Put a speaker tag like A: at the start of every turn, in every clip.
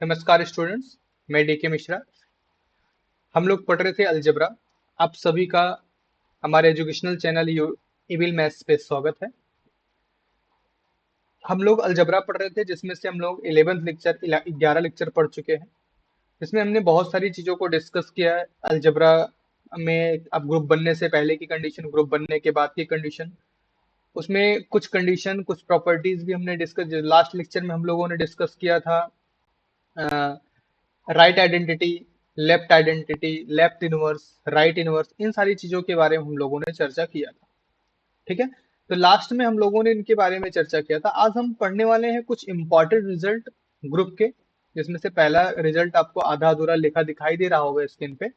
A: नमस्कार स्टूडेंट्स। मैं डीके मिश्रा। हम लोग पढ़ रहे थे अलजेब्रा। आप सभी का हमारे एजुकेशनल चैनल इविल मैथ्स पे स्वागत है। हम लोग अलजेब्रा पढ़ रहे थे जिसमें से हम लोग 11th लेक्चर 11 लेक्चर पढ़ चुके हैं। इसमें हमने बहुत सारी चीज़ों को डिस्कस किया है। अलजेब्रा में अब ग्रुप बनने से पहले की कंडीशन, ग्रुप बनने के बाद की कंडीशन, उसमें कुछ कंडीशन, कुछ प्रॉपर्टीज भी हमने डिस्कस, लास्ट लेक्चर में हम लोगों ने डिस्कस किया था। Right identity, left identity, left inverse, right inverse, इन सारी चीजों के बारे में हम लोगों ने चर्चा किया था। ठीक है। तो लास्ट में हम लोगों ने इनके बारे में चर्चा किया था। आज हम पढ़ने वाले हैं कुछ इंपॉर्टेंट रिजल्ट ग्रुप के, जिसमें से पहला रिजल्ट आपको आधा अधूरा लिखा दिखाई दे रहा होगा स्क्रीन पे।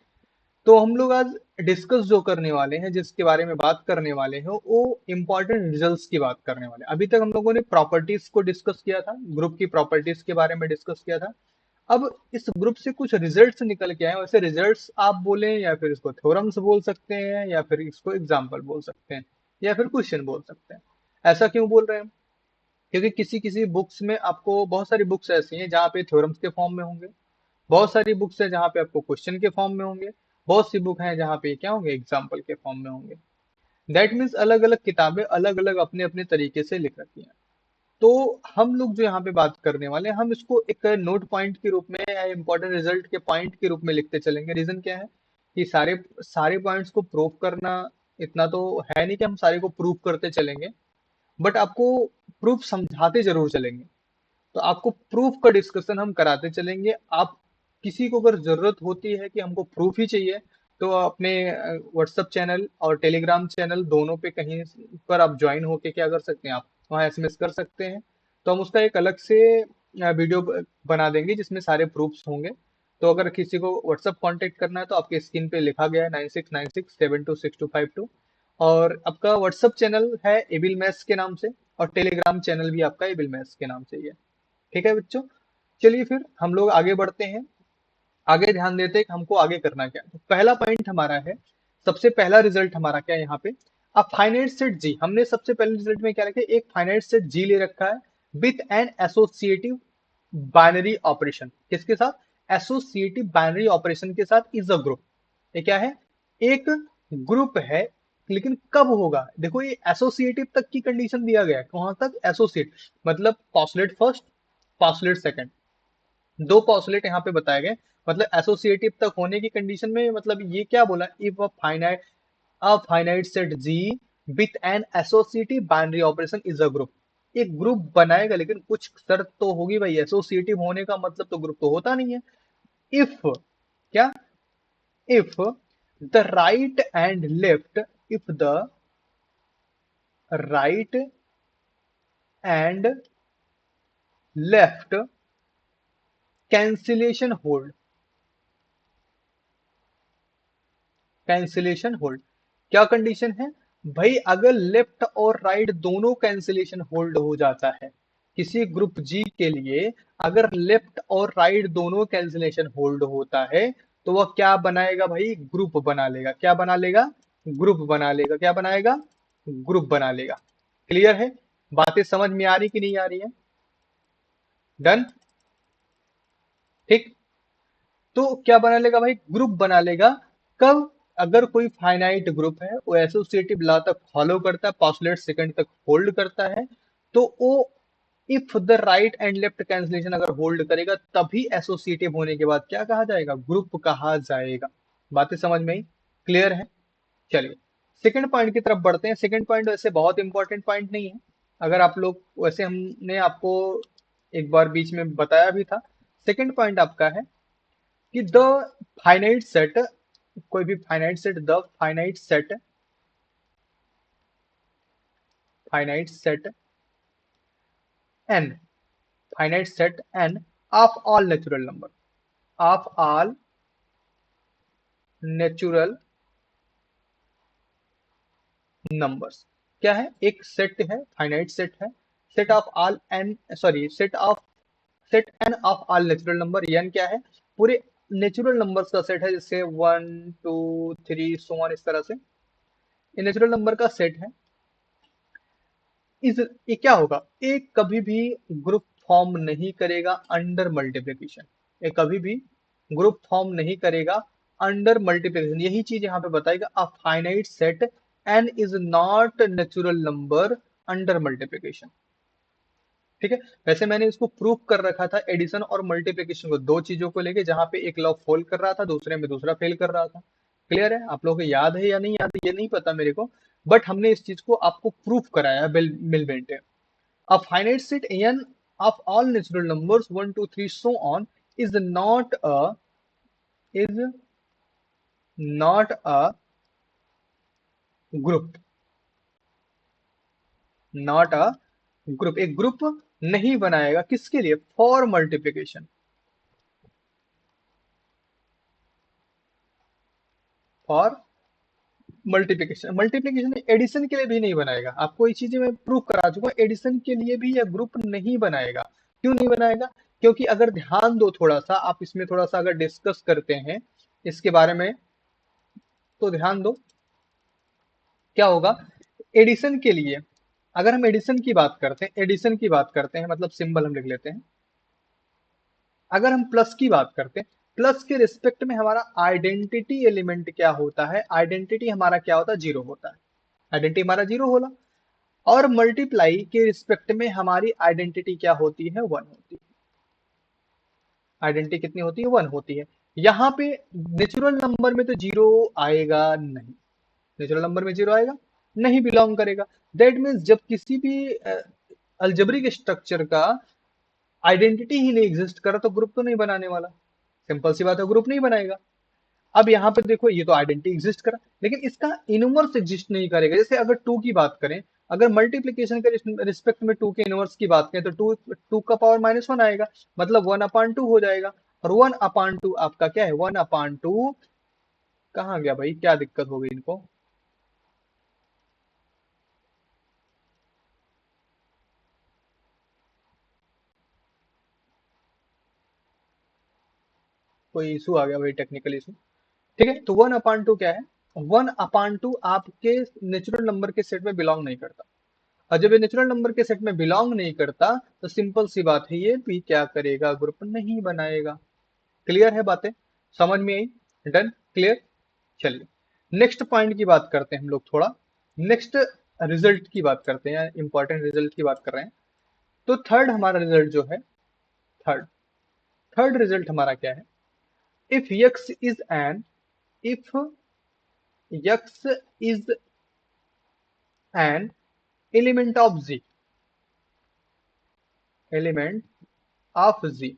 A: तो हम लोग आज डिस्कस जो करने वाले हैं, जिसके बारे में बात करने वाले हैं, वो इंपॉर्टेंट रिजल्ट्स की बात करने वाले हैं। अभी तक हम लोगों ने प्रॉपर्टीज को डिस्कस किया था, ग्रुप की प्रॉपर्टीज के बारे में डिस्कस किया था। अब इस ग्रुप से कुछ रिजल्ट्स निकल के आए। वैसे रिजल्ट्स आप बोलें या फिर इसको थ्योरम्स बोल सकते हैं, या फिर इसको एग्जाम्पल बोल सकते हैं, या फिर क्वेश्चन बोल सकते हैं। ऐसा क्यों बोल रहे हैं? क्योंकि किसी किसी बुक्स में आपको, बहुत सारी बुक्स ऐसी हैं जहाँ पे थ्योरम्स के फॉर्म में होंगे, बहुत सारी बुक्स है जहाँ पे आपको क्वेश्चन के फॉर्म में होंगे, बहुत सी बुक हैं जहाँ पे क्या होंगे, एग्जाम्पल के फॉर्म में होंगे। दैट मीन्स अलग अलग किताबें अलग अलग अपने अपने तरीके से लिख रखी हैं। तो हम लोग जो यहाँ पे बात करने वाले हैं, हम इसको एक नोट पॉइंट के रूप में या इंपॉर्टेंट रिजल्ट के पॉइंट के रूप में लिखते चलेंगे। रीजन क्या है कि सारे सारे पॉइंट्स को प्रूव करना इतना तो है नहीं कि हम सारे को प्रूव करते चलेंगे, बट आपको प्रूफ समझाते जरूर चलेंगे। तो आपको प्रूफ का डिस्कशन हम कराते चलेंगे। आप किसी को अगर जरूरत होती है कि हमको प्रूफ ही चाहिए, तो अपने व्हाट्सएप चैनल और टेलीग्राम चैनल दोनों पे कहीं पर आप ज्वाइन होके क्या कर सकते हैं, आप वहाँ एसएमएस कर सकते हैं। तो हम उसका एक अलग से वीडियो बना देंगे जिसमें सारे प्रूफ्स होंगे। तो अगर किसी को व्हाट्सएप कांटेक्ट करना है तो आपके स्क्रीन पे लिखा गया है 9696726252। और आपका व्हाट्सएप चैनल है एबिल मैथ्स के नाम से, और टेलीग्राम चैनल भी आपका एबिल मैथ्स के नाम से ही है। ठीक है बच्चों, चलिए फिर हम लोग आगे बढ़ते हैं। आगे ध्यान देते हैं कि हमको आगे करना क्या है। तो पहला पॉइंट हमारा है, सबसे पहला रिजल्ट हमारा क्या है यहाँ पे, अब फाइनाइट सेट जी। हमने सबसे पहले रिजल्ट में क्या रखा है, एक फाइनाइट सेट जी ले रखा है with an associative binary operation. किसके साथ? एसोसिएटिव बाइनरी ऑपरेशन के साथ इज अ ग्रुप। ये क्या है? एक ग्रुप है। लेकिन कब होगा, देखो ये एसोसिएटिव तक की कंडीशन दिया गया है। कहां तक? एसोसिएट, मतलब पॉस्टुलेट फर्स्ट, पॉस्टुलेट सेकंड, दो पॉस्टुलेट यहाँ पे बताए गए। मतलब एसोसिएटिव तक होने की कंडीशन में, मतलब ये क्या बोला, if a finite set G with an associative binary operation is a group. एक ग्रुप बनाएगा, लेकिन कुछ शर्त तो होगी भाई। एसोसिएटिव होने का मतलब तो ग्रुप तो होता नहीं है। इफ क्या? If the right and left, if the right and left cancellation hold, cancellation hold. क्या कंडीशन है भाई? अगर लेफ्ट और राइट दोनों कैंसिलेशन होल्ड हो जाता है किसी ग्रुप जी के लिए, अगर लेफ्ट और राइट दोनों कैंसिलेशन होल्ड होता है, तो वह क्या बनाएगा भाई? ग्रुप बना लेगा। क्या बना लेगा? ग्रुप बना लेगा। क्या बनाएगा? ग्रुप बना लेगा। क्लियर है? बातें समझ में आ रही कि नहीं आ रही है? डन? ठीक। तो क्या बना लेगा भाई? ग्रुप बना लेगा। कब? अगर कोई फाइनाइट ग्रुप है, वो एसोसिएटिव लॉ तक फॉलो करता है, पॉस्टुलेट सेकंड तक होल्ड करता है, तो वो if the right and left cancellation अगर होल्ड करेगा, तभी एसोसिएटिव होने के बाद क्या कहा जाएगा? ग्रुप कहा जाएगा। बातें समझ में आई? क्लियर है? चलिए सेकंड पॉइंट की तरफ बढ़ते हैं। सेकंड पॉइंट वैसे बहुत इंपॉर्टेंट पॉइंट नहीं है। अगर आप लोग, वैसे हमने आपको एक बार बीच में बताया भी था। सेकंड पॉइंट आपका है कि द फाइनाइट सेट, कोई भी finite set, the finite set, finite set N, finite set N of all natural number, of all natural numbers. क्या है? एक सेट है, फाइनाइट सेट है, set of all N, sorry, set N of all natural number. N क्या है? पूरे natural numbers का set है, जैसे 1 2 3 सो ऑन, इस तरह से ये नेचुरल नंबर का सेट है। इस ये क्या होगा? एक कभी भी ग्रुप फॉर्म नहीं करेगा अंडर मल्टीप्लिकेशन। ये कभी भी ग्रुप फॉर्म नहीं करेगा अंडर मल्टीप्लिकेशन। यही चीज यहाँ पे बताएगा, a finite set N is not natural number under multiplication. ठीक है, वैसे मैंने इसको प्रूफ कर रखा था एडिशन और मल्टीप्लिकेशन को, दो चीजों को लेके, जहां पे एक लॉ फॉल कर रहा था, दूसरे में दूसरा फेल कर रहा था। क्लियर है? आप लोगों को याद है या नहीं याद है ये नहीं पता मेरे को, बट हमने इस चीज को आपको प्रूफ कराया मिलमेंट। A finite set n of all natural numbers 1, 2, 3, so on is not a group, not a group। एक ग्रुप नहीं बनाएगा किसके लिए? For multiplication, for multiplication. Multiplication addition के लिए भी नहीं बनाएगा। आपको ये चीजें मैं प्रूव करा चुका हूं, एडिशन के लिए भी यह ग्रुप नहीं बनाएगा। क्यों नहीं बनाएगा? क्योंकि अगर ध्यान दो थोड़ा सा, आप इसमें थोड़ा सा अगर डिस्कस करते हैं इसके बारे में, तो ध्यान दो क्या होगा। एडिशन के लिए, अगर हम एडिशन की बात करते हैं, एडिशन की बात करते हैं मतलब सिंबल हम लिख लेते हैं। अगर हम प्लस की बात करते हैं, प्लस के रिस्पेक्ट में हमारा आइडेंटिटी एलिमेंट क्या होता है? आइडेंटिटी हमारा क्या होता है? जीरो होता है। आइडेंटिटी हमारा जीरो होला। और मल्टीप्लाई के रिस्पेक्ट में हमारी आइडेंटिटी क्या होती है? वन होती है। आइडेंटिटी कितनी होती है? वन होती है। यहाँ पे नेचुरल नंबर में तो जीरो आएगा नहीं, नेचुरल नंबर में जीरो आएगा नहीं, बिलोंग करेगा। दैट मीन्स जब किसी भी अलजेब्रिक स्ट्रक्चर का आइडेंटिटी ही नहीं एग्जिस्ट करा तो ग्रुप तो नहीं बनाने वाला। सिंपल सी बात है, ग्रुप नहीं बनाएगा। अब यहाँ पे देखो, ये तो आइडेंटिटी एग्जिस्ट करा, लेकिन इसका इनवर्स एग्जिस्ट नहीं करेगा। जैसे अगर टू की बात करें, अगर मल्टीप्लीकेशन के रिस्पेक्ट में टू के इनवर्स की बात करें, तो टू टू का पावर माइनस वन आएगा, मतलब वन अपान टू हो जाएगा। और वन अपान टू आपका क्या है? वन अपान टू कहाँ गया भाई? क्या दिक्कत हो गई इनको? कोई इशू आ गया भाई, टेक्निकल इशू। ठीक है, तो वन अपान टू क्या है? वन अपान टू आपके नेचुरल नंबर के सेट में बिलोंग नहीं करता। और जब ये नेचुरल नंबर के सेट में बिलोंग नहीं करता, तो सिंपल सी बात है, ये भी क्या करेगा? ग्रुप नहीं बनाएगा। क्लियर है बातें? समझ में आई? डन? क्लियर? चलिए नेक्स्ट पॉइंट की बात करते हैं हम लोग थोड़ा। नेक्स्ट रिजल्ट की बात करते हैं, इंपॉर्टेंट रिजल्ट की बात कर रहे हैं। तो थर्ड हमारा रिजल्ट जो है, थर्ड थर्ड रिजल्ट हमारा क्या है? If X is an, if X is an element of G, element of G.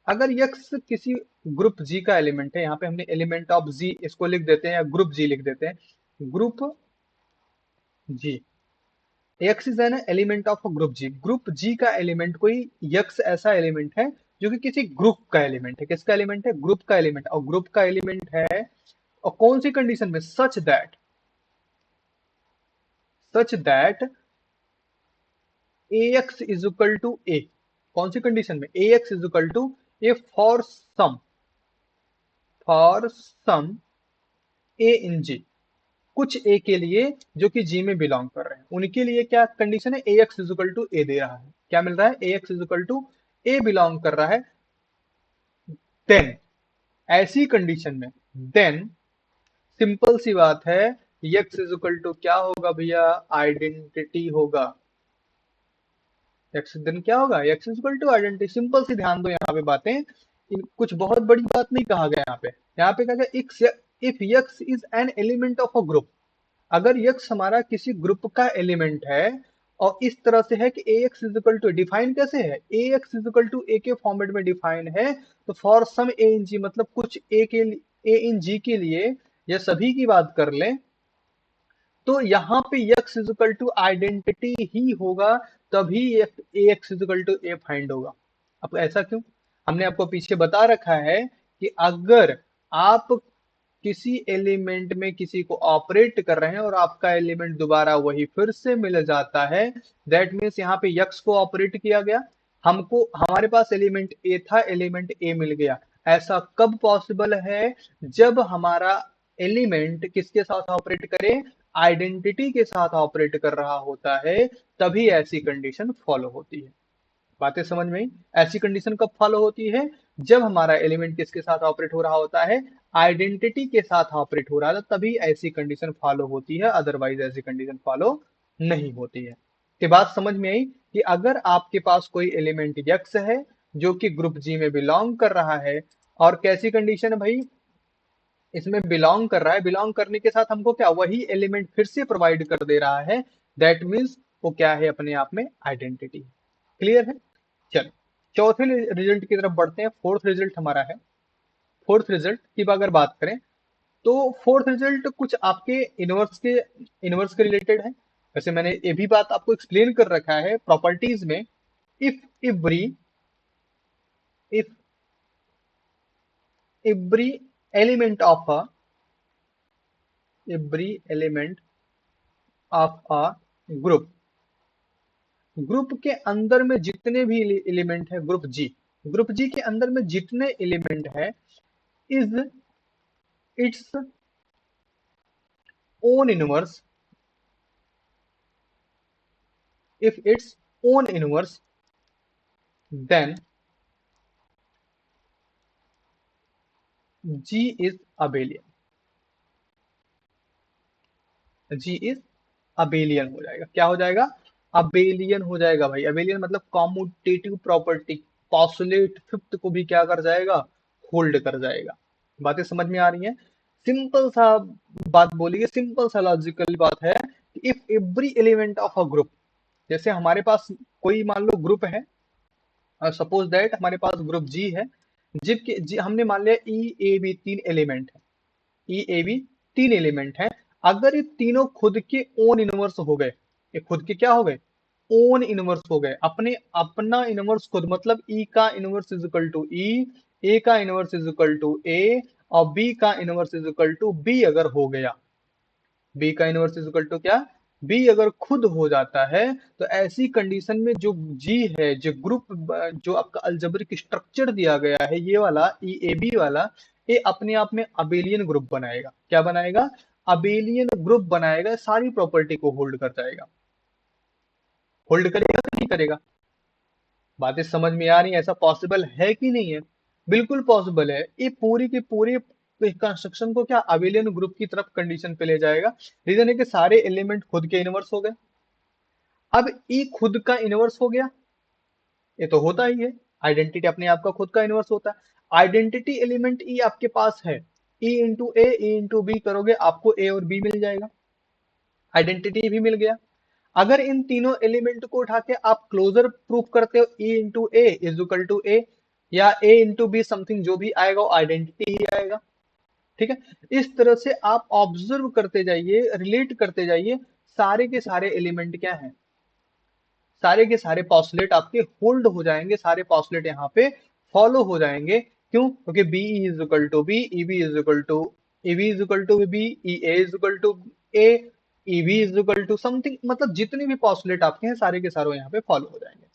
A: अगर यक्स किसी ग्रुप जी का एलिमेंट है, यहाँ पे हमने एलिमेंट ऑफ जी इसको लिख देते हैं या ग्रुप जी लिख देते हैं, group G. X is an element of group G. Group G का एलिमेंट कोई यक्स ऐसा एलिमेंट है जो कि किसी ग्रुप का एलिमेंट है। किसका एलिमेंट है? ग्रुप का एलिमेंट। और ग्रुप का एलिमेंट है, और कौन सी कंडीशन में? Such that A X is equal to A. कौन सी कंडीशन में? A X is equal to A for some A in G. कुछ ए के लिए जो कि जी में बिलोंग कर रहे हैं, उनके लिए क्या कंडीशन है? A X equal to A दे रहा है। क्या मिल रहा है? A X equal to A belong कर रहा है। देन ऐसी कंडीशन में, देन सिंपल सी बात है, एक्स इजिकल टू क्या होगा भैया? आइडेंटिटी होगा। एक्स देन क्या होगा? X equal to identity. Simple सी ध्यान दो यहाँ पे बातें, कुछ बहुत बड़ी बात नहीं कहा गया यहाँ पे। यहाँ पे क्या गया? If x is an element of a group. अगर यक्स हमारा किसी ग्रुप का एलिमेंट है, और इस तरह से है कि ए एक्स इजिकल टू, डिफाइन कैसे है? ए एक्स इजिकल टू ए के फॉर्मेट में डिफाइन है। तो फॉर सम ए इन जी, मतलब कुछ ए इन जी के लिए, या सभी की बात कर लें, तो यहाँ पे यक्स इजिकल टू आइडेंटिटी ही होगा, तभी A X equal to A find होगा। अब ऐसा क्यों? हमने आपको पीछे बता रखा है कि अगर आप किसी एलिमेंट में किसी को ऑपरेट कर रहे हैं और आपका एलिमेंट दोबारा वही फिर से मिल जाता है, दैट मीन्स यहाँ पे यक्स को ऑपरेट किया गया, हमको हमारे पास एलिमेंट ए था, एलिमेंट ए मिल गया। ऐसा कब पॉसिबल है? जब हमारा एलिमेंट किसके साथ ऑपरेट करे? आइडेंटिटी के साथ ऑपरेट कर रहा होता है, तभी ऐसी कंडीशन फॉलो होती है। बातें समझ में आई? ऐसी कंडीशन कब फॉलो होती है? जब हमारा एलिमेंट किसके साथ ऑपरेट हो रहा होता है? आइडेंटिटी के साथ ऑपरेट हो रहा है, तभी ऐसी कंडीशन फॉलो होती है, अदरवाइज ऐसी कंडीशन फॉलो नहीं होती है। ये बात समझ में आई कि अगर आपके पास कोई एलिमेंट यक्स है जो कि ग्रुप जी में बिलोंग कर रहा है, और कैसी कंडीशन है भाई? इसमें बिलोंग कर रहा है, बिलोंग करने के साथ हमको क्या वही एलिमेंट फिर से प्रोवाइड कर दे रहा है, दैट मीन्स वो क्या है? अपने आप में आइडेंटिटी। क्लियर है? चलो चौथे रिजल्ट की तरफ बढ़ते हैं। फोर्थ रिजल्ट हमारा है, फोर्थ रिजल्ट की अगर बात करें तो फोर्थ रिजल्ट कुछ आपके इनवर्स के रिलेटेड है। वैसे मैंने ये भी बात आपको एक्सप्लेन कर रखा है प्रॉपर्टीज में। If every if every element of a every element of a group, group के अंदर में जितने भी एलिमेंट है, ग्रुप जी के अंदर में जितने एलिमेंट है, is its own inverse, if its own inverse, then G is abelian। G is abelian हो जाएगा। क्या हो जाएगा? अबेलियन हो जाएगा भाई। अबेलियन मतलब कॉम्यूटेटिव प्रॉपर्टी, पॉस्टुलेट फिफ्थ को भी क्या कर जाएगा? होल्ड कर जाएगा। बातें समझ में आ रही हैं? सिंपल सा बात बोलिए, सिंपल सा लॉजिकल बात है कि if every element of a group, जैसे हमारे पास कोई मान लो ग्रुप है, सपोज दैट हमारे पास ग्रुप जी है, हमने मान लिया ई ए बी तीन एलिमेंट है, ई ए बी तीन एलिमेंट है। अगर ये तीनों खुद के ओन इनवर्स हो गए, ये खुद के क्या हो गए? ओन इनवर्स हो गए, अपने अपना इनवर्स खुद, मतलब ई का inverse is equal to E, A का inverse is equal to A, और बी का inverse is equal to B अगर हो गया, बी का इनवर्स इज इक्वल टू क्या? बी अगर खुद हो जाता है, तो ऐसी कंडीशन में जो जी है, जो ग्रुप, जो आपका अलजेब्रिक स्ट्रक्चर दिया गया है, ये वाला ई ए बी वाला, ये अपने आप में अबेलियन ग्रुप बनाएगा। क्या बनाएगा? अबेलियन ग्रुप बनाएगा, सारी प्रॉपर्टी को होल्ड कर जाएगा। होल्ड करेगा कि नहीं करेगा? बातें समझ में आ रही है? ऐसा पॉसिबल है कि नहीं है? बिल्कुल पॉसिबल है। ये पूरी की पूरी कंस्ट्रक्शन को क्या अबेलियन ग्रुप की तरफ कंडीशन पे ले जाएगा। रीजन है कि सारे एलिमेंट खुद के इनवर्स हो गए। अब ई खुद का इनवर्स हो गया, ये तो होता ही है, आइडेंटिटी अपने आप का खुद का इनवर्स होता है। आइडेंटिटी एलिमेंट ई आपके पास है, ई इंटू बी करोगे आपको ए और बी मिल जाएगा, आइडेंटिटी भी मिल गया। अगर इन तीनों एलिमेंट को उठा के आप क्लोजर प्रूफ करते हो, E into A is equal to A, या ए इंटू बी समथिंग जो भी आएगा वो आइडेंटिटी ही आएगा। ठीक है? इस तरह से आप ऑब्जर्व करते जाइए, रिलेट करते जाइए, सारे के सारे एलिमेंट क्या हैं? सारे के सारे पॉस्टुलेट आपके होल्ड हो जाएंगे, सारे पॉस्टुलेट यहाँ पे फॉलो हो जाएंगे। क्यों? क्योंकि B is equal to B, E B is equal to E B is equal to B, E A is equal to A, E B is equal to something, मतलब जितने भी पॉस्टुलेट आपके हैं सारे के सारे यहाँ पे फॉलो हो जाएंगे।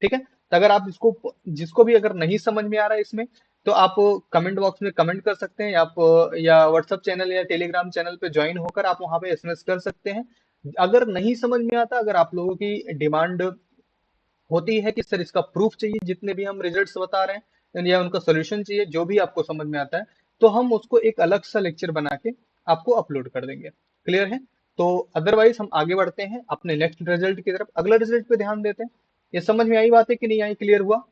A: ठीक है? तो अगर आप इसको, जिसको भी अगर नहीं समझ में आ रहा है इसमें, तो आप कमेंट बॉक्स में कमेंट कर सकते हैं, आप या व्हाट्सएप चैनल या टेलीग्राम चैनल पे ज्वाइन होकर आप वहां पे एसएमएस कर सकते हैं। अगर नहीं समझ में आता, अगर आप लोगों की डिमांड होती है कि सर इसका प्रूफ चाहिए, जितने भी हम रिजल्ट्स बता रहे हैं, या उनका सोल्यूशन चाहिए, जो भी आपको समझ में आता है, तो हम उसको एक अलग सा लेक्चर बना के आपको अपलोड कर देंगे। क्लियर है? तो अदरवाइज हम आगे बढ़ते हैं अपने नेक्स्ट रिजल्ट की तरफ, अगला रिजल्ट पे ध्यान देते हैं। ये समझ में आई बात है कि नहीं आई? क्लियर हुआ?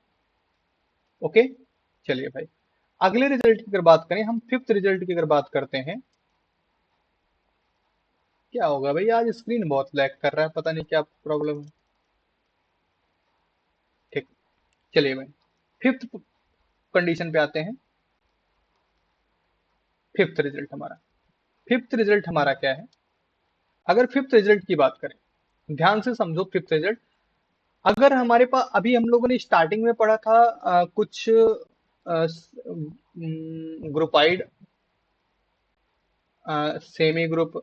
A: ओके, चलिए भाई, अगले रिजल्ट की अगर बात करें, हम फिफ्थ रिजल्ट की अगर बात करते हैं। क्या होगा भाई, आज स्क्रीन बहुत लैग कर रहा है, पता नहीं क्या प्रॉब्लम है। ठीक, चलिए भाई, फिफ्थ कंडीशन पे आते हैं। फिफ्थ रिजल्ट हमारा, फिफ्थ रिजल्ट हमारा क्या है? अगर फिफ्थ रिजल्ट की बात करें, ध्यान से समझो फिफ्थ रिजल्ट। अगर हमारे पास, अभी हम लोगों ने स्टार्टिंग में पढ़ा था कुछ ग्रुपाइड, सेमी ग्रुप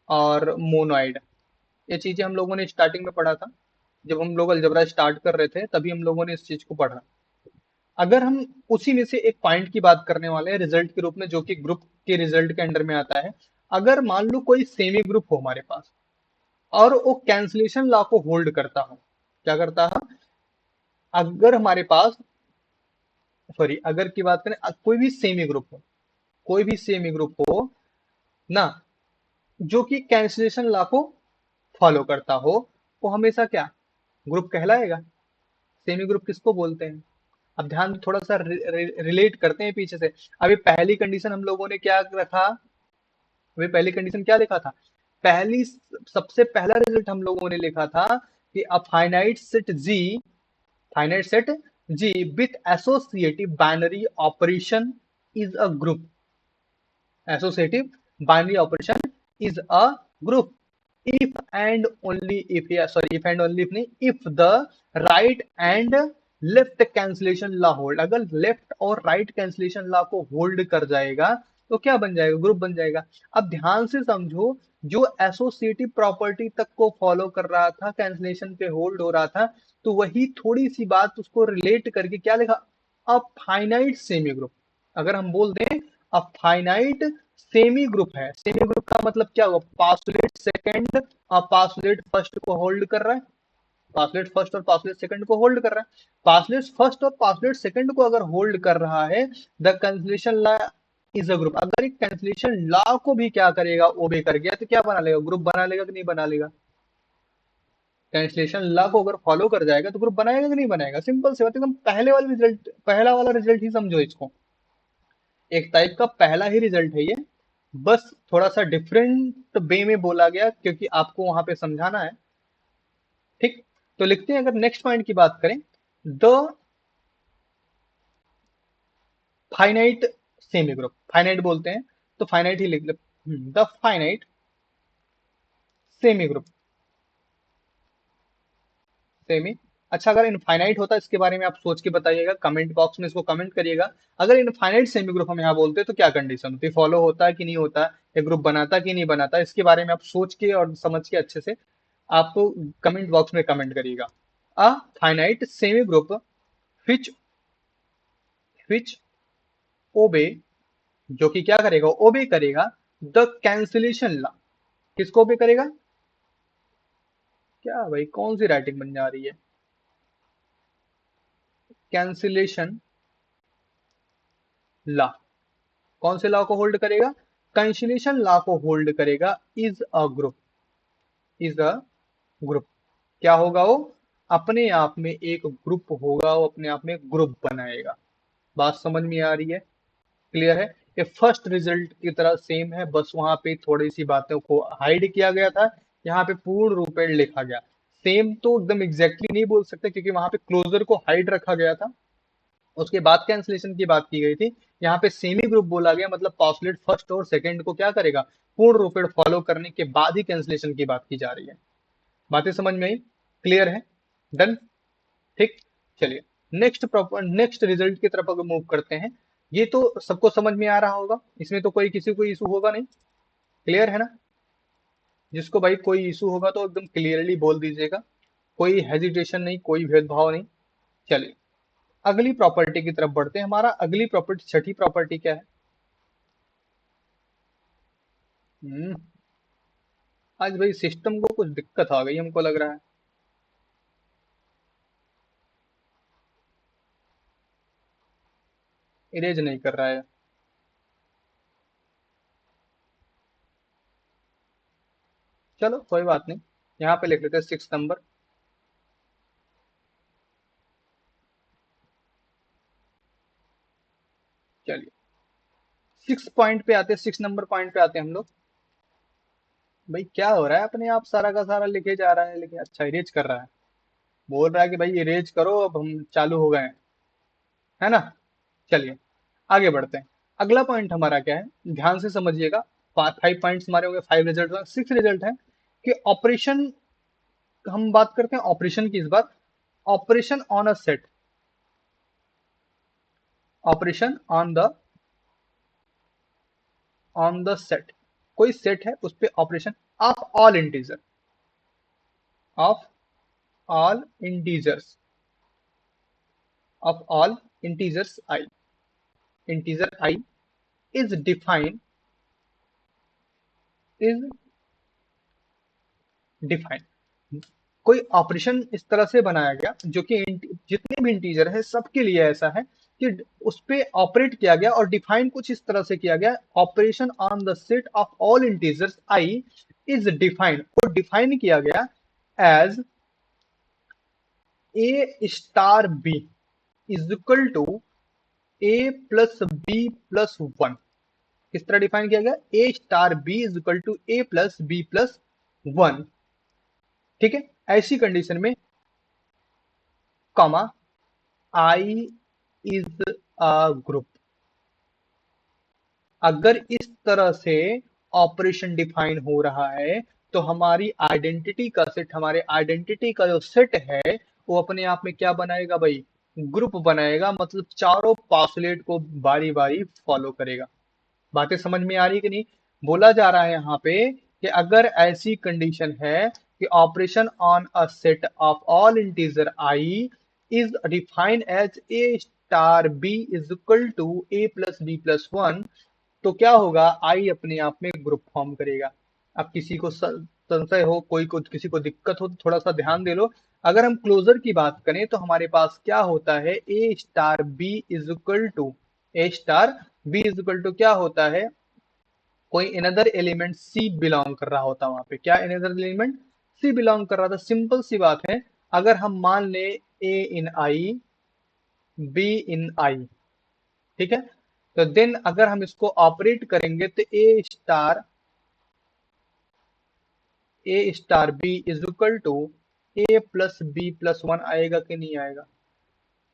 A: और मोनोइड, ये चीजें हम लोगों ने स्टार्टिंग में पढ़ा था। जब हम लोग अलजेब्रा स्टार्ट कर रहे थे तभी हम लोगों ने इस चीज को पढ़ा। अगर हम उसी में से एक पॉइंट की बात करने वाले हैं रिजल्ट के रूप में, जो कि ग्रुप के रिजल्ट के अंडर में आता है। अगर मान लो कोई सेमी ग्रुप हो हमारे पास, और वो कैंसलेशन लॉ को होल्ड करता हो, क्या करता है, अगर हमारे पास, सॉरी, अगर की बात करें, कोई भी सेमी ग्रुप हो, कोई भी सेमी ग्रुप हो ना, जो कि कैंसिलेशन लॉ को फॉलो करता हो, वो हमेशा क्या, ग्रुप कहलाएगा। सेमी ग्रुप किसको बोलते हैं? अब ध्यान थोड़ा सा रिलेट करते हैं पीछे से। अभी पहली कंडीशन हम लोगों ने क्या रखा, अभी पहली कंडीशन क्या लिखा था, पहली, सबसे पहला रिजल्ट हम लोगों ने लिखा था कि a finite set G, finite set G with associative binary operation is a group, associative binary operation is a group if and only if, yeah, sorry, if and only if नहीं, if the right and left cancellation law hold, अगर left और right cancellation law को hold कर जाएगा तो क्या बन जाएगा, ग्रुप बन जाएगा। अब ध्यान से समझो, जो एसोसिएटिव प्रॉपर्टी तक को फॉलो कर रहा था, कैंसिलेशन पे होल्ड हो रहा था, तो वही थोड़ी सी बात उसको रिलेट करके क्या लिखा, अ फाइनाइट सेमी ग्रुप। अगर हम बोल दें अ फाइनाइट सेमी ग्रुप है, सेमी ग्रुप का मतलब क्या हुआ, पासुलेट सेकंड और पासुलेट फर्स्ट को होल्ड कर रहा है, पासुलेट फर्स्ट और पासुलेट सेकंड को होल्ड कर रहा है, पासुलेट फर्स्ट और पासुलेट सेकंड को अगर होल्ड कर रहा है, the cancellation law is a group. अगर एक कैंसिलेशन लॉ को भी क्या करेगा, ओबे कर गया, तो क्या बना लेगा, ग्रुप बना लेगा कि नहीं बना लेगा। कैंसिलेशन लॉ को अगर फॉलो कर जाएगा तो ग्रुप बनाएगा कि नहीं बनाएगा, सिंपल सी बात, एकदम पहले वाले रिजल्ट, पहला वाला रिजल्ट ही समझो इसको, एक टाइप का पहला ही रिजल्ट है ये, बस थोड़ा सा डिफरेंट वे में बोला गया क्योंकि आपको वहां पे समझाना है। ठीक, तो लिखते हैं, अगर नेक्स्ट पॉइंट की बात करें, the finite semigroup, finite बोलते हैं तो फाइनाइट ही लिख लो, the finite semigroup, semi. अच्छा, अगर इनफाइनाइट होता इसके बारे में आप सोच के बताइएगा, कमेंट बॉक्स में इसको कमेंट करिएगा। अगर इनफाइनाइट सेमी ग्रुप हम यहाँ बोलते तो क्या कंडीशन होती, फॉलो होता कि नहीं होता, या ग्रुप बनाता कि नहीं बनाता, इसके बारे में आप सोच के और समझ के अच्छे से आप कमेंट बॉक्स में कमेंट करिएगा। A finite semigroup which which obey, जो कि क्या करेगा, ओबे करेगा द कैंसिलेशन लॉ, किसको ओबे करेगा, क्या भाई कौन सी राइटिंग बन जा रही है, कैंसिलेशन लॉ, कौन से लॉ को होल्ड करेगा, कैंसिलेशन लॉ को होल्ड करेगा, is a group, is a group, क्या होगा वो, अपने आप में एक ग्रुप होगा, वो अपने आप में ग्रुप बनाएगा। बात समझ में आ रही है, क्लियर है। ये फर्स्ट रिजल्ट की तरह सेम है, बस वहां पे थोड़ी सी बातों को हाइड किया गया था, यहाँ पे पूर्ण रूपेण लिखा गया। सेम तो एकदम एग्जैक्टली नहीं बोल सकते क्योंकि वहां पे क्लोजर को हाइड रखा गया था, उसके बाद कैंसिलेशन की बात की गई थी। यहाँ पे सेमी ग्रुप बोला गया, मतलब पॉस्टुलेट फर्स्ट और सेकंड को क्या करेगा, पूर्ण रूपेण फॉलो करने के बाद ही कैंसिलेशन की बात की जा रही है। बातें समझ में आई, क्लियर है, डन। ठीक, चलिए नेक्स्ट प्रॉपर, नेक्स्ट रिजल्ट की तरफ अगर मूव करते हैं, ये तो सबको समझ में आ रहा होगा, इसमें तो कोई किसी को इशू होगा नहीं, क्लियर है ना। जिसको भाई कोई इशू होगा तो एकदम क्लियरली बोल दीजिएगा, कोई हेजिटेशन नहीं, कोई भेदभाव नहीं। चलिए अगली प्रॉपर्टी की तरफ बढ़ते हैं, हमारा अगली प्रॉपर्टी, छठी प्रॉपर्टी क्या है। हम्म, आज भाई सिस्टम को कुछ दिक्कत आ गई हमको लग रहा है। इरेज नहीं कर रहा है, चलो कोई बात नहीं, यहाँ पे लिख लेते हैं 6 नंबर। चलिए 6 पॉइंट पे आते हैं, 6 नंबर पॉइंट पे आते हैं हम लोग। भाई क्या हो रहा है, अपने आप सारा का सारा लिखे जा रहा है, लेकिन अच्छा इरेज कर रहा है, बोल रहा है कि भाई इरेज करो, अब हम चालू हो गए हैं, है ना। चलिए आगे बढ़ते हैं, अगला पॉइंट हमारा क्या है, ध्यान से समझिएगा। 5 पॉइंट्स हमारे हो गए, 5 रिजल्ट, 6 रिजल्ट है कि ऑपरेशन, हम बात करते हैं ऑपरेशन की इस बार, operation on a set, operation on the set, कोई सेट है उस पे operation of all integer, of all integers, of all integers I, integer I is defined, is defined कोई ऑपरेशन इस तरह से बनाया गया जो कि जितने भी इंटीजर है सबके लिए ऐसा है कि उस पे ऑपरेट किया गया और डिफाइन कुछ इस तरह से किया गया, operation on the set of all integers I is defined, और डिफाइन किया गया as A star B is equal to A plus B plus one. किस तरह डिफाइन किया गया, A star B is equal to A plus B plus one. ठीक है, ऐसी कंडीशन में comma I is a group, अगर इस तरह से ऑपरेशन डिफाइन हो रहा है तो हमारी आइडेंटिटी का सेट, हमारे आइडेंटिटी का जो सेट है वो अपने आप में क्या बनाएगा भाई, ग्रुप बनाएगा, मतलब चारों पासलेट को बारी बारी फॉलो करेगा। बातें समझ में आ रही कि नहीं? बोला जा रहा है यहाँ पे कि अगर ऐसी कंडीशन है कि operation on a set of all integer I is defined as A star B is equal to A plus B plus one, तो क्या होगा, आई अपने आप में ग्रुप फॉर्म करेगा। अब किसी को संशय हो, कोई को किसी को दिक्कत हो तो थोड़ा सा ध्यान दे लो। अगर हम क्लोजर की बात करें तो हमारे पास क्या होता है, A star B is equal to, A star B is equal to क्या होता है, कोई अनदर एलिमेंट सी बिलोंग कर रहा होता है वहां पे, क्या अनदर एलिमेंट सी बिलोंग कर रहा था। सिंपल सी बात है, अगर हम मान ले ए इन आई बी इन आई, ठीक है, तो देन अगर हम इसको ऑपरेट करेंगे तो A star B is equal to A plus B plus one आएगा कि नहीं आएगा?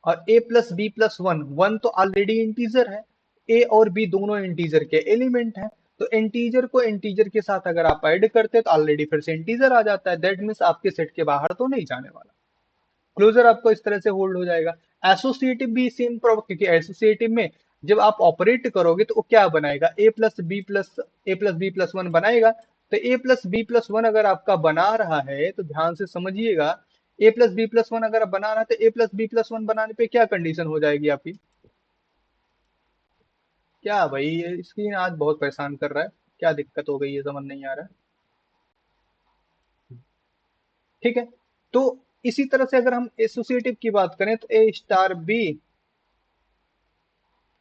A: और A plus B plus one, one तो ऑलरेडी इंटीजर है, ए और बी दोनों इंटीजर के एलिमेंट हैं, तो इंटीजर को इंटीजर के साथ अगर आप ऐड करते हैं तो ऑलरेडी फिर से इंटीजर आ जाता है, दैट मीन्स आपके सेट के बाहर तो नहीं जाने वाला। क्लोजर आपको इस तरह से होल्ड हो जाएगा। एसोसिएटिव भी सेम प्रॉब्लम, क्योंकि एसोसिएटिव में जब आप ऑपरेट करोगे तो वो क्या बनाएगा, ए प्लस बी प्लस वन बनाएगा। तो A plus B plus one अगर आपका बना रहा है तो ध्यान से समझिएगा, ए प्लस बी प्लस वन अगर आप बना रहा है तो A plus B plus one बनाने पे क्या कंडीशन हो जाएगी आपकी? क्या भाई ये स्क्रीन आज बहुत परेशान कर रहा है, क्या दिक्कत हो गई है समझ नहीं आ रहा है। ठीक है, तो इसी तरह से अगर हम एसोसिएटिव की बात करें तो A star B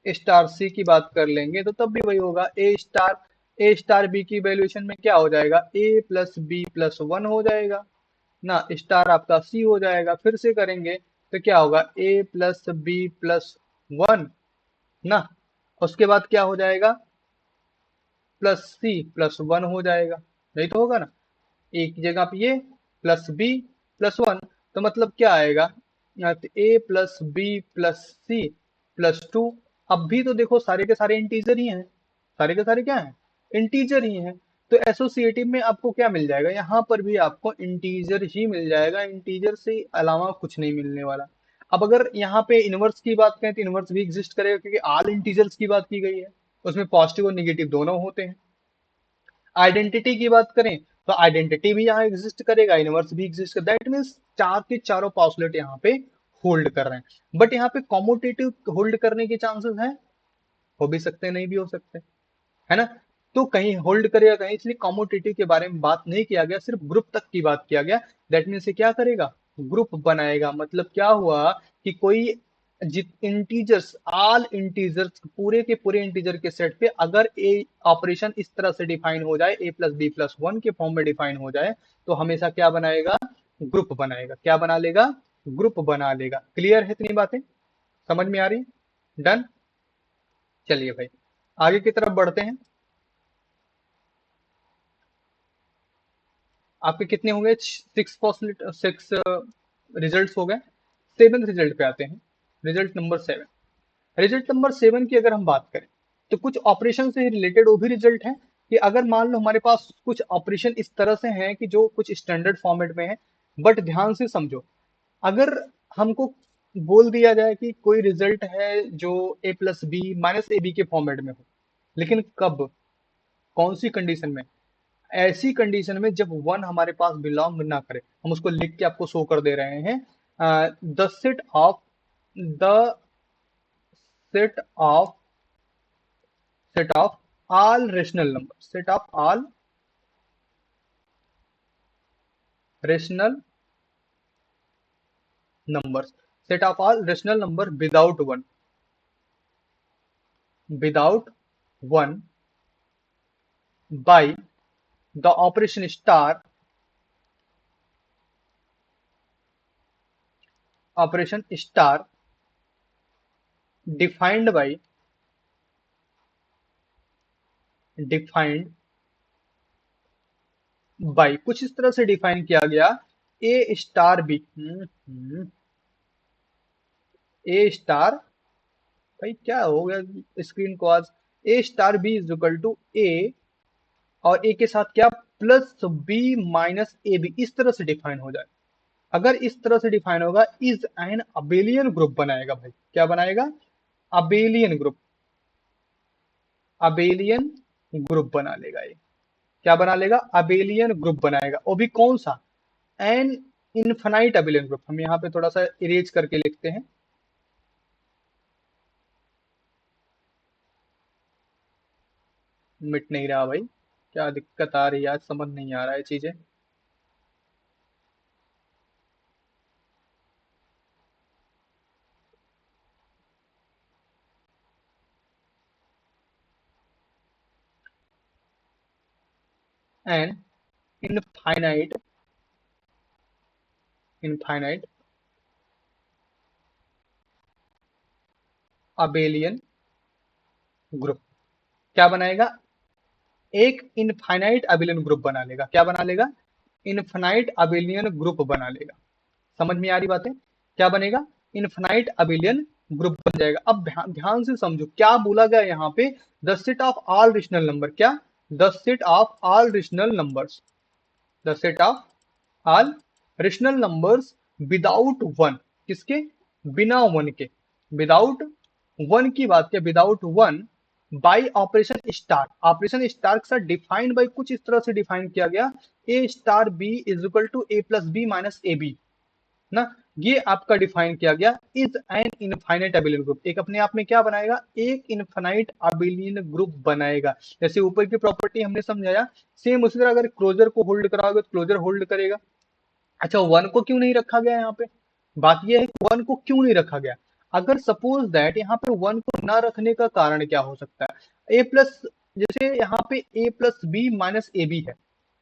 A: star c की बात कर लेंगे तो तब भी वही होगा, ए स्टार बी की वैल्यूएशन में क्या हो जाएगा, ए प्लस बी प्लस वन हो जाएगा ना, स्टार आपका सी हो जाएगा। फिर से करेंगे तो क्या होगा, ए प्लस बी प्लस वन ना, उसके बाद क्या हो जाएगा, प्लस सी प्लस वन हो जाएगा, नहीं तो होगा ना, एक की जगह पे ये प्लस बी प्लस वन, तो मतलब क्या आएगा, A plus B plus C plus two. अब भी तो देखो सारे के सारे इंटीजर ही हैं, सारे के सारे क्या हैं, इंटीजर ही हैं। तो एसोसिएटिव में आपको क्या मिल जाएगा, यहाँ पर भी आपको इंटीजर ही मिल जाएगा, इंटीजर से अलावा कुछ नहीं मिलने वाला। अब अगर यहाँ पे इनवर्स की बात करें तो इनवर्स भी एग्जिस्ट करेगा, क्योंकि ऑल इंटीजर्स की बात की गई है, उसमें पॉजिटिव और निगेटिव दोनों होते हैं। आइडेंटिटी की बात करें तो आइडेंटिटी भी यहाँ एग्जिस्ट करेगा, इनवर्स भी एग्जिस्ट कर, दैट मीन्स चार के चारों पॉस्टुलेट यहाँ पे होल्ड कर रहे हैं। बट यहाँ पे कॉमोटेटिव होल्ड करने के चांसेस हैं, हो भी सकते हैं नहीं भी हो सकते, है ना। तो कहीं होल्ड करेगा कहीं, इसलिए कॉमोटेटिव के बारे में बात नहीं किया गया, सिर्फ ग्रुप तक की बात किया गया। दैट मीन्स क्या करेगा, ग्रुप बनाएगा। मतलब क्या हुआ कि कोई जित इंटीजर्स, ऑल इंटीजर्स, पूरे के पूरे इंटीजर के सेट पे अगर ए ऑपरेशन इस तरह से डिफाइन हो जाए, ए प्लस बी प्लस वन के फॉर्म में डिफाइन हो जाए, तो हमेशा क्या बनाएगा, ग्रुप बनाएगा। क्या बना लेगा, ग्रुप बना लेगा। क्लियर है इतनी बातें, समझ में आ रही? डन। चलिए भाई आगे की तरफ बढ़ते हैं। आपके कितने होंगे, सिक्स रिजल्ट हो गए। सेवन रिजल्ट पे आते हैं, result number seven. Result number seven की अगर हम बात करें तो कुछ ऑपरेशन से रिलेटेड वो भी रिजल्ट है कि अगर मान लो हमारे पास कुछ ऑपरेशन इस तरह से हैं कि जो कुछ स्टैंडर्ड फॉर्मेट में है, बट ध्यान से समझो, अगर हमको बोल दिया जाए कि कोई रिजल्ट है जो A plus B minus A B के फॉर्मेट में हो, लेकिन कब, कौन सी कंडीशन में, ऐसी कंडीशन में जब वन हमारे पास बिलोंग ना करे। हम उसको लिख के आपको शो कर दे रहे हैं, the the set of set of all rational number, set of all rational numbers, set of all rational number without one by the operation star defined by defined by, कुछ इस तरह से डिफाइन किया गया, A star B, A star, भाई क्या हो गया स्क्रीन को आज, A star B is equal to A, और ए के साथ क्या, plus B minus A B, इस तरह से डिफाइन हो जाए। अगर इस तरह से डिफाइन होगा, इज एन अबेलियन ग्रुप बनाएगा। भाई क्या बनाएगा, अबेलियन ग्रुप, अबेलियन ग्रुप बना लेगा ये, क्या बना लेगा, अबेलियन ग्रुप बनाएगा। वो भी कौन सा, एन इनफाइनाइट अबेलियन ग्रुप। हम यहाँ पे थोड़ा सा इरेज करके लिखते हैं, मिट नहीं रहा भाई, क्या दिक्कत आ रही है आज, समझ नहीं आ रहा है चीजें। An infinite infinite abelian group क्या बनाएगा, एक इनफाइनाइट अबेलियन ग्रुप बना लेगा। क्या बना लेगा, इनफाइनाइट अबेलियन ग्रुप बना लेगा। समझ में आ रही बातें, क्या बनेगा, इनफाइनाइट अबेलियन ग्रुप बन जाएगा। अब ध्यान ध्यान से समझो क्या बोला गया यहाँ पे, the set of all rational number, क्या, the set of all rational numbers, the set of all rational numbers without one, किसके, बिना वन के, विदाउट वन की बात किया, without one by operation star के साथ डिफाइंड बाई, कुछ इस तरह से डिफाइन किया गया, A star B is equal to A plus B minus A B ना, ये आपका डिफाइन किया गया, is an infinite abelian group, एक अपने आप में क्या बनाएगा, एक इनफाइनाइट अबेलियन ग्रुप बनाएगा। जैसे ऊपर की प्रॉपर्टी हमने समझाया, सेम उसी तरह अगर क्लोजर को होल्ड कराओगे तो क्लोजर होल्ड करेगा। अच्छा वन को क्यों नहीं रखा गया यहाँ पे, बात यह है कि वन को क्यों नहीं रखा गया, अगर सपोज दैट यहाँ पे वन को ना रखने का कारण क्या हो सकता है, ए प्लस, जैसे यहाँ पे A plus B minus A B है,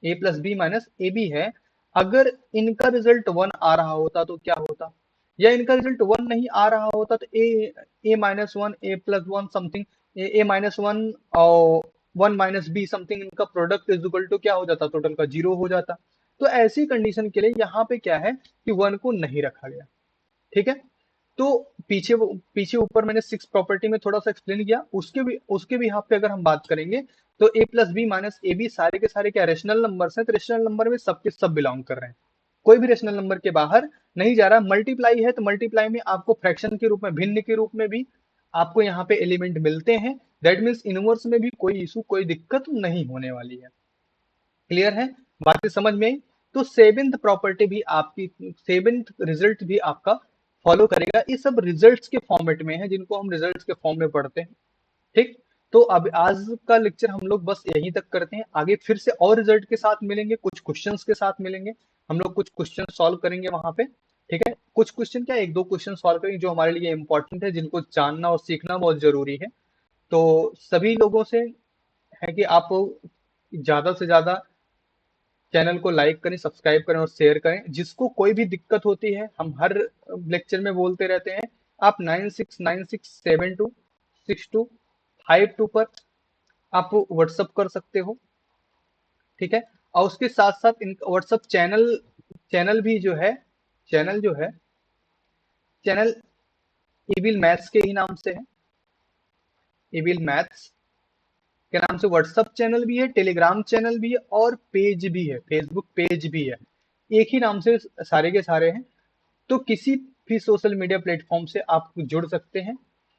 A: A plus B minus A B है, अगर इनका रिजल्ट वन आ रहा होता तो क्या होता, या इनका रिजल्ट वन नहीं आ रहा होता तो ए माइनस वन, ए प्लस वन समथिंग, ए माइनस वन और वन माइनस बी समथिंग, इनका प्रोडक्ट इज इक्वल टू क्या हो जाता, टोटल का जीरो हो जाता। तो ऐसी कंडीशन के लिए यहाँ पे क्या है कि वन को नहीं रखा गया। ठीक है, तो पीछे ऊपर मैंने सिक्स प्रॉपर्टी में थोड़ा सा एक्सप्लेन किया, उसके भी यहाँ पे अगर हम बात करेंगे तो A plus B minus A B सारे के सारे क्या रेशनल नंबर्स हैं, तो रेशनल नंबर में सबके सब बिलोंग कर रहे हैं, कोई भी रेशनल नंबर के बाहर नहीं जा रहा। मल्टीप्लाई है तो मल्टीप्लाई में आपको फ्रैक्शन के रूप में, भिन्न के रूप में भी आपको यहाँ पे एलिमेंट मिलते हैं। दैट मीन्स इनवर्स में भी कोई इशू, कोई दिक्कत नहीं होने वाली है। क्लियर है, बातें समझ में आई। तो सेवेंथ प्रॉपर्टी भी आपकी, सेवेंथ रिजल्ट भी आपका फॉलो करेगा। ये सब रिजल्ट्स के फॉर्मेट में है, जिनको हम रिजल्ट्स के फॉर्म में पढ़ते हैं। ठीक, तो अब आज का लेक्चर हम लोग बस यहीं तक करते हैं, आगे फिर से और रिजल्ट के साथ मिलेंगे, कुछ क्वेश्चंस के साथ मिलेंगे, हम लोग कुछ क्वेश्चन सॉल्व करेंगे वहां पे। ठीक है, कुछ क्वेश्चन क्या, एक दो क्वेश्चन सॉल्व करेंगे जो हमारे लिए इंपॉर्टेंट है, जिनको जानना और सीखना बहुत जरूरी है। तो सभी लोगों से है कि आप ज्यादा से ज्यादा चैनल को लाइक करें, सब्सक्राइब करें और शेयर करें। जिसको कोई भी दिक्कत होती है, हम हर लेक्चर में बोलते रहते हैं, आप 9696726252 पर आप व्हाट्सअप कर सकते हो। ठीक है, और उसके साथ साथ इन व्हाट्सअप चैनल भी जो है, चैनल जो है, चैनल इविल मैथ्स के ही नाम से है, इविल मैथ्स के नाम से व्हाट्सअप चैनल भी है, टेलीग्राम चैनल भी है और पेज भी है, फेसबुक पेज भी है, एक ही नाम से सारे के सारे हैं। तो किसी भी सोशल मीडिया प्लेटफॉर्म से आप जुड़ सकते हैं,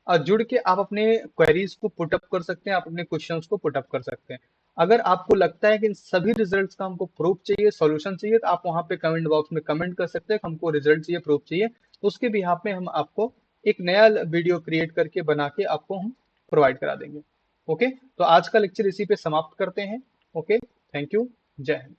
A: और जुड़ के आप अपने क्वेरीज को पुटअप कर सकते हैं, आप अपने क्वेश्चंस को पुटअप कर सकते हैं। अगर आपको लगता है कि इन सभी रिजल्ट्स का हमको प्रूफ चाहिए, सॉल्यूशन चाहिए, तो आप वहां पे कमेंट बॉक्स में कमेंट कर सकते हैं कि हमको रिजल्ट चाहिए, प्रूफ चाहिए। तो उसके बिहाफ में हम आपको एक नया वीडियो क्रिएट करके बना के आपको हम प्रोवाइड करा देंगे। ओके, तो आज का लेक्चर इसी पे समाप्त करते हैं। ओके, थैंक यू, जय हिंद।